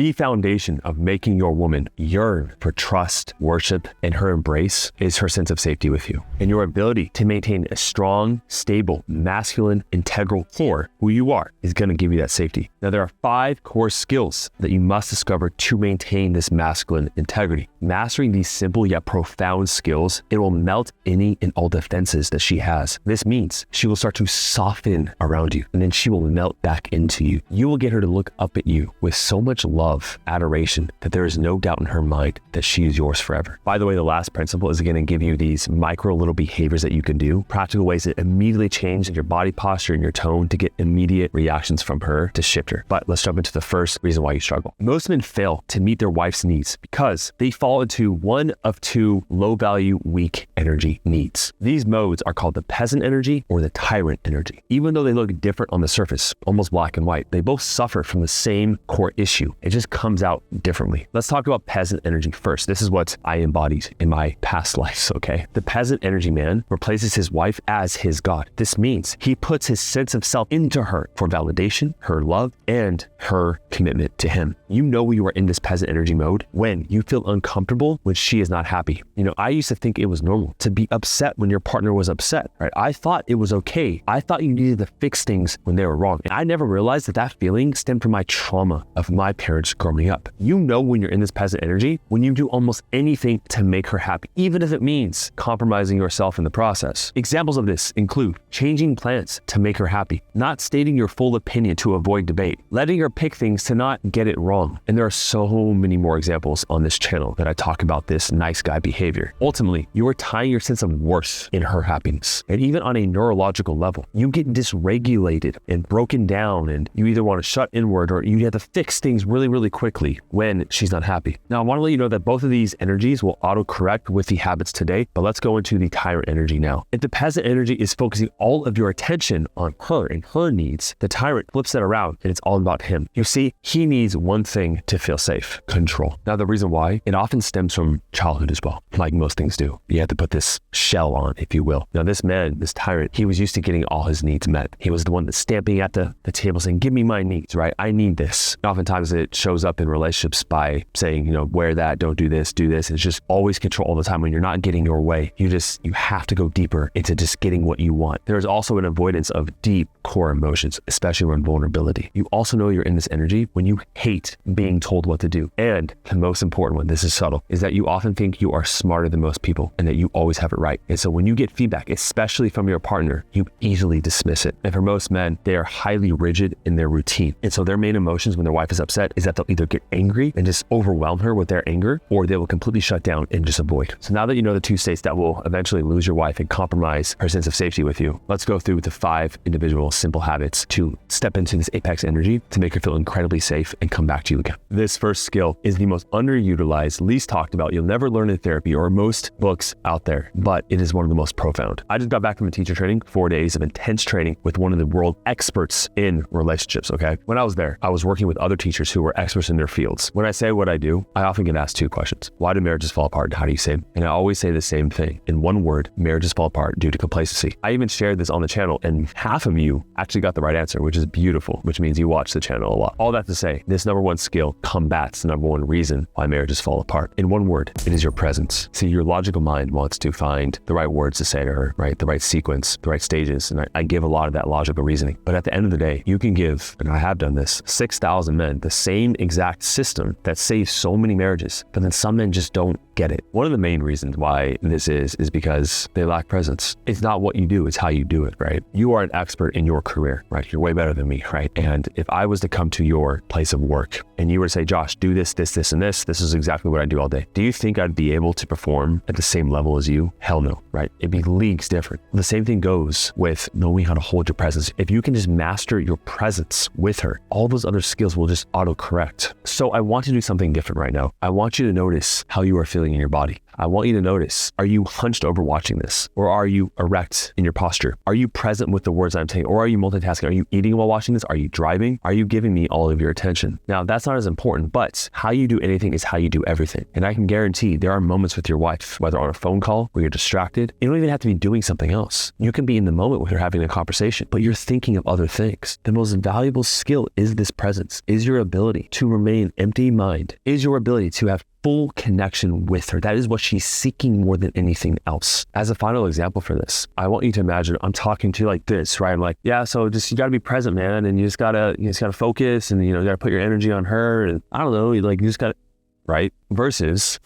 The foundation of making your woman yearn for trust, worship, and her embrace is her sense of safety with you. And your ability to maintain a strong, stable, masculine, integral core, who you are, is going to give you that safety. Now, there are 5 core skills that you must discover to maintain this masculine integrity. Mastering these simple yet profound skills, it will melt any and all defenses that she has. This means she will start to soften around you, and then she will melt back into you. You will get her to look up at you with so much love, adoration, that there is no doubt in her mind that she is yours forever. By the way, the last principle is going to give you these micro little behaviors that you can do, practical ways that immediately change your body posture and your tone to get immediate reactions from her to shift her. But let's jump into the first reason why you struggle. Most men fail to meet their wife's needs because they fall into one of 2 low-value, weak energy needs. These modes are called the peasant energy or the tyrant energy. Even though they look different on the surface, almost black and white, they both suffer from the same core issue. It just comes out differently. Let's talk about peasant energy first. This is what I embodied in my past lives, okay? The peasant energy man replaces his wife as his God. This means he puts his sense of self into her for validation, her love, and her commitment to him. You know you are in this peasant energy mode when you feel uncomfortable when she is not happy. You know, I used to think it was normal to be upset when your partner was upset, right? I thought it was okay. I thought you needed to fix things when they were wrong. And I never realized that that feeling stemmed from my trauma of my parents growing up. You know when you're in this peasant energy, when you do almost anything to make her happy, even if it means compromising yourself in the process. Examples of this include changing plans to make her happy, not stating your full opinion to avoid debate, letting her pick things to not get it wrong. And there are so many more examples on this channel that I talk about this nice guy behavior. Ultimately, you are tying your sense of worth in her happiness. And even on a neurological level, you get dysregulated and broken down, and you either want to shut inward or you have to fix things really, really quickly when she's not happy. Now, I want to let you know that both of these energies will auto-correct with the habits today, but let's go into the tyrant energy now. If the peasant energy is focusing all of your attention on her and her needs, the tyrant flips that around and it's all about him. You see, he needs one thing to feel safe: control. Now, the reason why, it often stems from childhood as well, like most things do. You have to put this shell on, if you will. Now, this man, this tyrant, he was used to getting all his needs met. He was the one that's stamping at the table saying, give me my needs, right? I need this. And oftentimes it shows up in relationships by saying, you know, wear that, don't do this, do this. It's just always control all the time. When you're not getting your way, you have to go deeper into just getting what you want. There is also an avoidance of deep core emotions, especially when vulnerability. You also know you're in this energy when you hate being told what to do. And the most important one, this is subtle, is that you often think you are smarter than most people and that you always have it right. And so when you get feedback, especially from your partner, you easily dismiss it. And for most men, they are highly rigid in their routine. And so their main emotions when their wife is upset is that they'll either get angry and just overwhelm her with their anger, or they will completely shut down and just avoid. So now that you know the 2 states that will eventually lose your wife and compromise her sense of safety with you, let's go through the 5 individual simple habits to step into this apex energy to make her feel incredibly safe and come back to you again. This first skill is the most underutilized, least talked about. You'll never learn in therapy or most books out there, but it is one of the most profound. I just got back from a teacher training, 4 days of intense training with one of the world experts in relationships, okay? When I was there, I was working with other teachers who were experts in their fields. When I say what I do, I often get asked 2 questions. Why do marriages fall apart? How do you save them? And I always say the same thing. In one word, marriages fall apart due to complacency. I even shared this on the channel and half of you actually got the right answer, which is beautiful, which means you watch the channel a lot. All that to say, this number 1 skill combats the number 1 reason why marriages fall apart. In one word, it is your presence. See, your logical mind wants to find the right words to say to her, right? The right sequence, the right stages. And I give a lot of that logical reasoning. But at the end of the day, you can give, and I have done this, 6,000 men the same exact system that saves so many marriages, but then some men just don't get it. One of the main reasons why this is because they lack presence. It's not what you do, it's how you do it, right? You are an expert in your career, right? You're way better than me, right? And if I was to come to your place of work and you were to say, Josh, do this, this, this, and this is exactly what I do all day. Do you think I'd be able to perform at the same level as you? Hell no, right? It'd be leagues different. The same thing goes with knowing how to hold your presence. If you can just master your presence with her, all those other skills will just auto-correct. So I want to do something different right now. I want you to notice how you are feeling in your body. I want you to notice, are you hunched over watching this? Or are you erect in your posture? Are you present with the words I'm saying? Or are you multitasking? Are you eating while watching this? Are you driving? Are you giving me all of your attention? Now, that's not as important, but how you do anything is how you do everything. And I can guarantee there are moments with your wife, whether on a phone call where you're distracted, you don't even have to be doing something else. You can be in the moment with her having a conversation, but you're thinking of other things. The most valuable skill is this presence, is your ability to remain empty mind, is your ability to have full connection with her. That is what she's seeking more than anything else. As a final example for this, I want you to imagine I'm talking to you like this, right? I'm like, yeah, so just, you gotta be present, man. And you just gotta focus, and you gotta put your energy on her. And I don't know, you just gotta, right? Versus,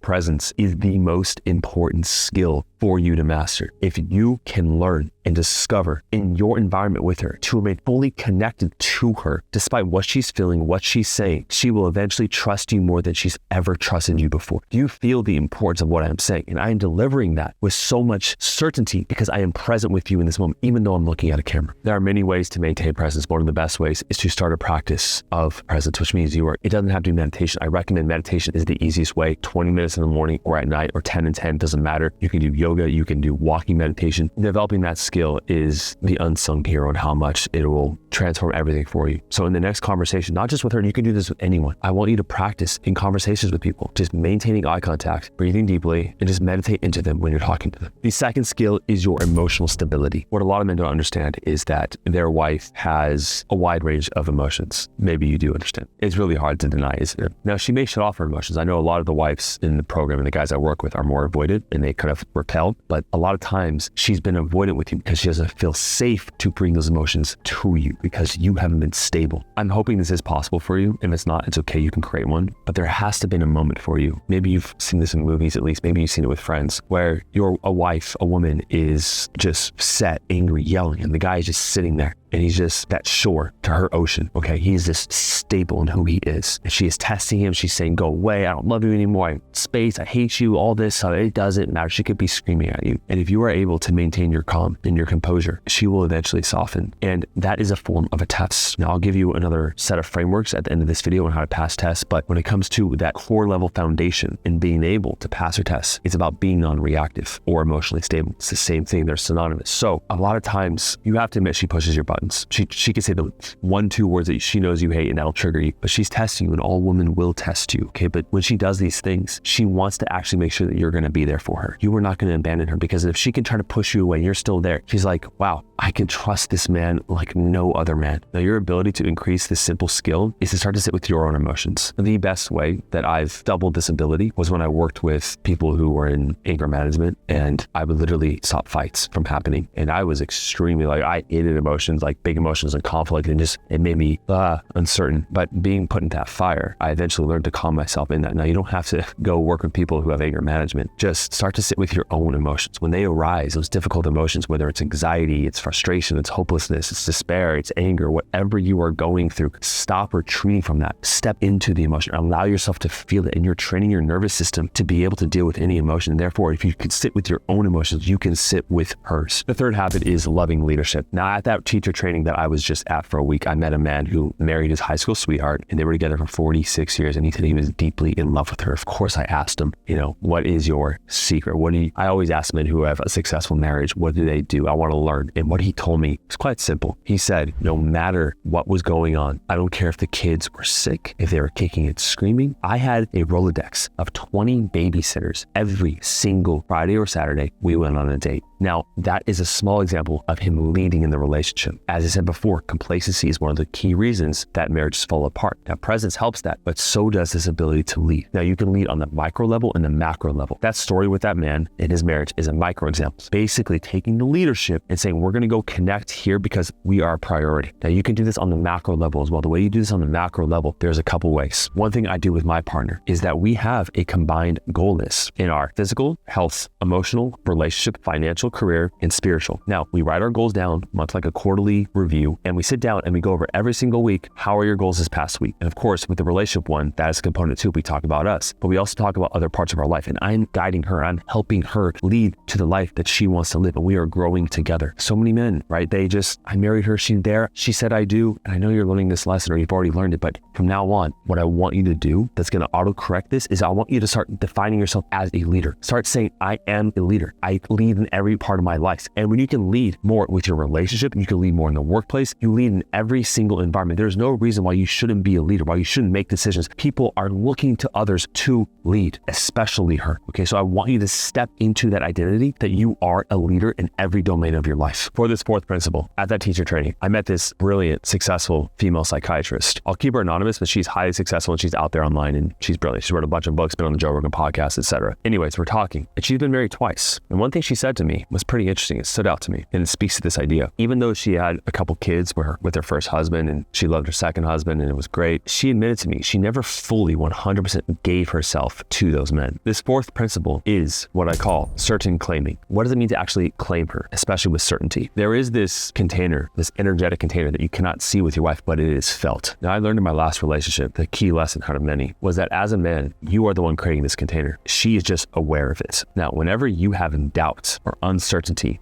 presence is the most important skill for you to master. If you can learn and discover in your environment with her to remain fully connected to her, despite what she's feeling, what she's saying, she will eventually trust you more than she's ever trusted you before. Do you feel the importance of what I'm saying? And I am delivering that with so much certainty because I am present with you in this moment, even though I'm looking at a camera. There are many ways to maintain presence. One of the best ways is to start a practice of presence, which means it doesn't have to be meditation. I recommend meditation is the easiest way. 20 minutes in the morning or at night or 10 and 10, doesn't matter. You can do yoga, you can do walking meditation. Developing that skill is the unsung hero and how much it will transform everything for you. So in the next conversation, not just with her, you can do this with anyone. I want you to practice in conversations with people, just maintaining eye contact, breathing deeply, and just meditate into them when you're talking to them. The second skill is your emotional stability. What a lot of men don't understand is that their wife has a wide range of emotions. Maybe you do understand. It's really hard to deny, isn't it? Now, she may shut off her emotions. I know a lot of the wives in the program and the guys I work with are more avoidant and they kind of repel, but a lot of times she's been avoidant with you because she doesn't feel safe to bring those emotions to you because you haven't been stable. I'm hoping this is possible for you. If it's not, it's okay. You can create one, but there has to be a moment for you. Maybe you've seen this in movies, at least. Maybe you've seen it with friends where a woman is just set, angry, yelling, and the guy is just sitting there. And he's just that shore to her ocean, okay? He's just stable in who he is. And she is testing him. She's saying, go away. I don't love you anymore. I space. I hate you. All this. So it doesn't matter. She could be screaming at you. And if you are able to maintain your calm and your composure, she will eventually soften. And that is a form of a test. Now, I'll give you another set of frameworks at the end of this video on how to pass tests. But when it comes to that core level foundation and being able to pass her tests, it's about being non-reactive or emotionally stable. It's the same thing. They're synonymous. So a lot of times you have to admit she pushes your buttons. She can say the 1-2 words that she knows you hate and that'll trigger you, but she's testing you, and all women will test you, okay? But when she does these things, she wants to actually make sure that you're going to be there for her. You are not going to abandon her, because if she can try to push you away and you're still there, she's like, wow, I can trust this man like no other man. Now, your ability to increase this simple skill is to start to sit with your own emotions. The best way that I've doubled this ability was when I worked with people who were in anger management, and I would literally stop fights from happening. And I was extremely I hated emotions, like big emotions and conflict, and it made me uncertain. But being put into that fire, I eventually learned to calm myself in that. Now, you don't have to go work with people who have anger management. Just start to sit with your own emotions. When they arise, those difficult emotions, whether it's anxiety, it's frustration, it's hopelessness, it's despair, it's anger, whatever you are going through, stop retreating from that. Step into the emotion. Allow yourself to feel it, and you're training your nervous system to be able to deal with any emotion. And therefore, if you can sit with your own emotions, you can sit with hers. The third habit is loving leadership. Now, at that teacher training that I was just at for a week, I met a man who married his high school sweetheart, and they were together for 46 years, and he said he was deeply in love with her. Of course, I asked him, what is your secret? I always ask men who have a successful marriage, what do they do? I want to learn. And what he told me was quite simple. He said, no matter what was going on, I don't care if the kids were sick, if they were kicking and screaming, I had a Rolodex of 20 babysitters. Every single Friday or Saturday, we went on a date. Now, that is a small example of him leading in the relationship. As I said before, complacency is one of the key reasons that marriages fall apart. Now, presence helps that, but so does this ability to lead. Now, you can lead on the micro level and the macro level. That story with that man in his marriage is a micro example. Basically taking the leadership and saying, we're going to go connect here because we are a priority. Now, you can do this on the macro level as well. The way you do this on the macro level, there's a couple ways. One thing I do with my partner is that we have a combined goal list in our physical, health, emotional, relationship, financial, career, and spiritual. Now, we write our goals down much like a quarterly weekly review, and we sit down and we go over every single week, how are your goals this past week? And of course, with the relationship one, that is a component too. We talk about us, but we also talk about other parts of our life. And I'm guiding her, I'm helping her lead to the life that she wants to live. And we are growing together. So many men, right? I married her, she's there, she said I do. And I know you're learning this lesson or you've already learned it, but from now on, what I want you to do that's going to autocorrect this is I want you to start defining yourself as a leader. Start saying, I am a leader. I lead in every part of my life. And when you can lead more with your relationship, you can lead more in the workplace, you lead in every single environment. There's no reason why you shouldn't be a leader, why you shouldn't make decisions. People are looking to others to lead, especially her. Okay, so I want you to step into that identity that you are a leader in every domain of your life. For this fourth principle, at that teacher training, I met this brilliant, successful female psychiatrist. I'll keep her anonymous, but she's highly successful and she's out there online and she's brilliant. She's wrote a bunch of books, been on the Joe Rogan podcast, etc. Anyways, we're talking and she's been married twice. And one thing she said to me was pretty interesting. It stood out to me and it speaks to this idea. Even though she had a couple kids with her first husband and she loved her second husband and it was great, she admitted to me she never fully 100% gave herself to those men. This fourth principle is what I call certain claiming. What does it mean to actually claim her, especially with certainty? There is this container, this energetic container that you cannot see with your wife, but it is felt. Now, I learned in my last relationship, the key lesson out of many was that as a man, you are the one creating this container. She is just aware of it. Now, whenever you have doubt or uncertainty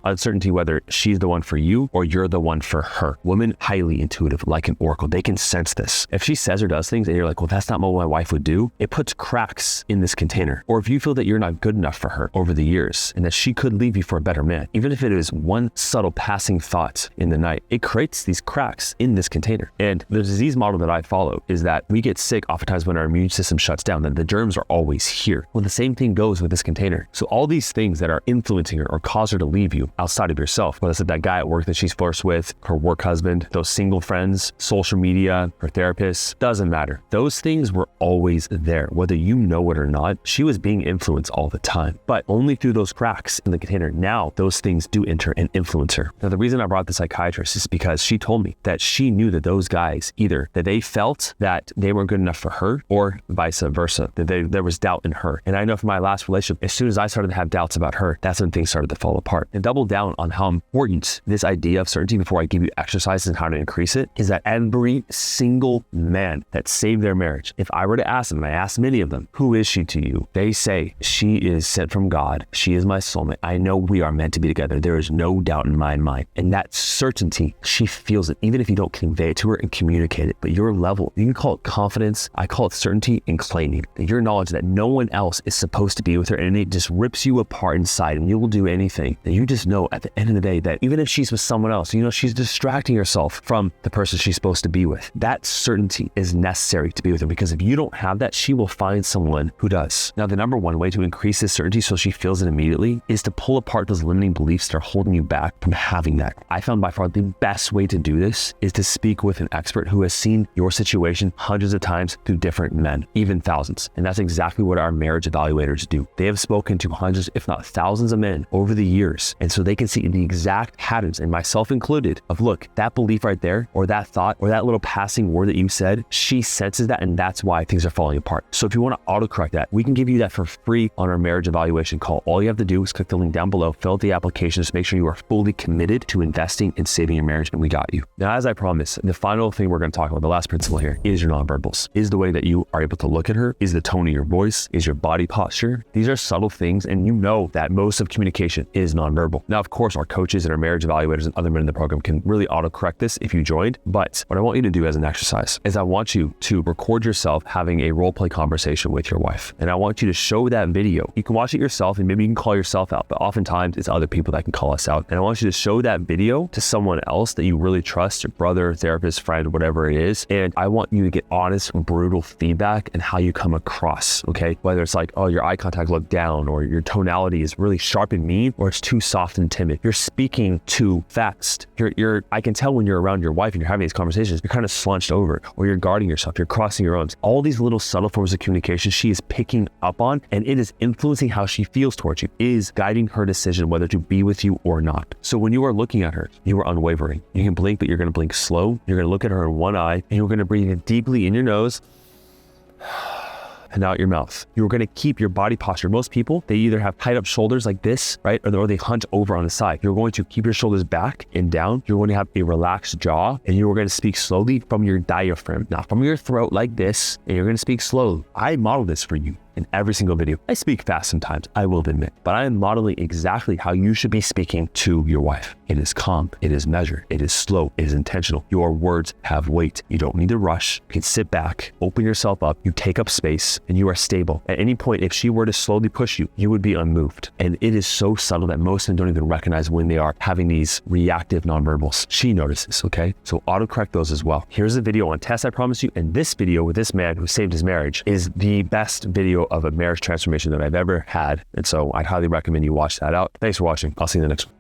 whether she's the one for you or you're the one for her. Women, highly intuitive, like an oracle. They can sense this. If she says or does things and you're like, well, that's not what my wife would do, it puts cracks in this container. Or if you feel that you're not good enough for her over the years and that she could leave you for a better man, even if it is one subtle passing thought in the night, it creates these cracks in this container. And the disease model that I follow is that we get sick oftentimes when our immune system shuts down, that the germs are always here. Well, the same thing goes with this container. So all these things that are influencing her or cause her to leave you outside of yourself, whether it's that guy at work that she's forced with, her work husband, those single friends, social media, her therapist, doesn't matter. Those things were always there. Whether you know it or not, she was being influenced all the time, but only through those cracks in the container. Now those things do enter and influence her. Now, the reason I brought the psychiatrist is because she told me that she knew that those guys, either that they felt that they weren't good enough for her or vice versa, that there was doubt in her. And I know from my last relationship, as soon as I started to have doubts about her, that's when things started to fall apart. And double down on how important this idea of certainty, before I give you exercises and how to increase it, is that every single man that saved their marriage, if I were to ask them, and I asked many of them, who is she to you? They say, she is sent from God. She is my soulmate. I know we are meant to be together. There is no doubt in my mind. And that certainty, she feels it, even if you don't convey it to her and communicate it. But your level, you can call it confidence. I call it certainty and claiming. Your knowledge that no one else is supposed to be with her, and it just rips you apart inside and you will do anything. And you just know at the end of the day that even if she's with someone else, she's distracting herself from the person she's supposed to be with. That certainty is necessary to be with her, because if you don't have that, she will find someone who does. Now, the number one way to increase this certainty so she feels it immediately is to pull apart those limiting beliefs that are holding you back from having that. I found by far the best way to do this is to speak with an expert who has seen your situation hundreds of times through different men, even thousands. And that's exactly what our marriage evaluators do. They have spoken to hundreds, if not thousands of men over the years. And so they can see the exact patterns, and myself included, of look, that belief right there, or that thought, or that little passing word that you said, she senses that, and that's why things are falling apart. So if you want to autocorrect that, we can give you that for free on our marriage evaluation call. All you have to do is click the link down below, fill out the application, just make sure you are fully committed to investing in saving your marriage, and we got you. Now, as I promised, the final thing we're going to talk about, the last principle here, is your nonverbals. Is the way that you are able to look at her, is the tone of your voice, is your body posture. These are subtle things, and you know that most of communication is nonverbal. Now, of course, our coaches and our marriage evaluators and other men in the program can really autocorrect this if you joined. But what I want you to do as an exercise is I want you to record yourself having a role play conversation with your wife. And I want you to show that video. You can watch it yourself and maybe you can call yourself out, but oftentimes it's other people that can call us out. And I want you to show that video to someone else that you really trust, your brother, therapist, friend, whatever it is. And I want you to get honest, brutal feedback and how you come across, okay? Whether it's like, oh, your eye contact looked down, or your tonality is really sharp and mean, or it's too soft and timid. You're speaking too fast. I can tell when you're around your wife and you're having these conversations, you're kind of slunched over, or you're guarding yourself, you're crossing your arms. All these little subtle forms of communication she is picking up on, and it is influencing how she feels towards you, is guiding her decision whether to be with you or not. So when you are looking at her, you are unwavering. You can blink, but you're going to blink slow. You're going to look at her in one eye, and you're going to breathe in deeply in your nose, and out your mouth. You're going to keep your body posture. Most people, they either have tied up shoulders like this, right? Or they hunch over on the side. You're going to keep your shoulders back and down. You're going to have a relaxed jaw, and you're going to speak slowly from your diaphragm, not from your throat like this, and you're going to speak slowly. I model this for you in every single video. I speak fast sometimes, I will admit, but I am modeling exactly how you should be speaking to your wife. It is calm, it is measured, it is slow, it is intentional. Your words have weight. You don't need to rush. You can sit back, open yourself up, you take up space, and you are stable. At any point, if she were to slowly push you, you would be unmoved. And it is so subtle that most men don't even recognize when they are having these reactive nonverbals. She notices, okay? So autocorrect those as well. Here's a video on tests, I promise you, and this video with this man who saved his marriage is the best video of a marriage transformation that I've ever had. And so I'd highly recommend you watch that out. Thanks for watching. I'll see you in the next one.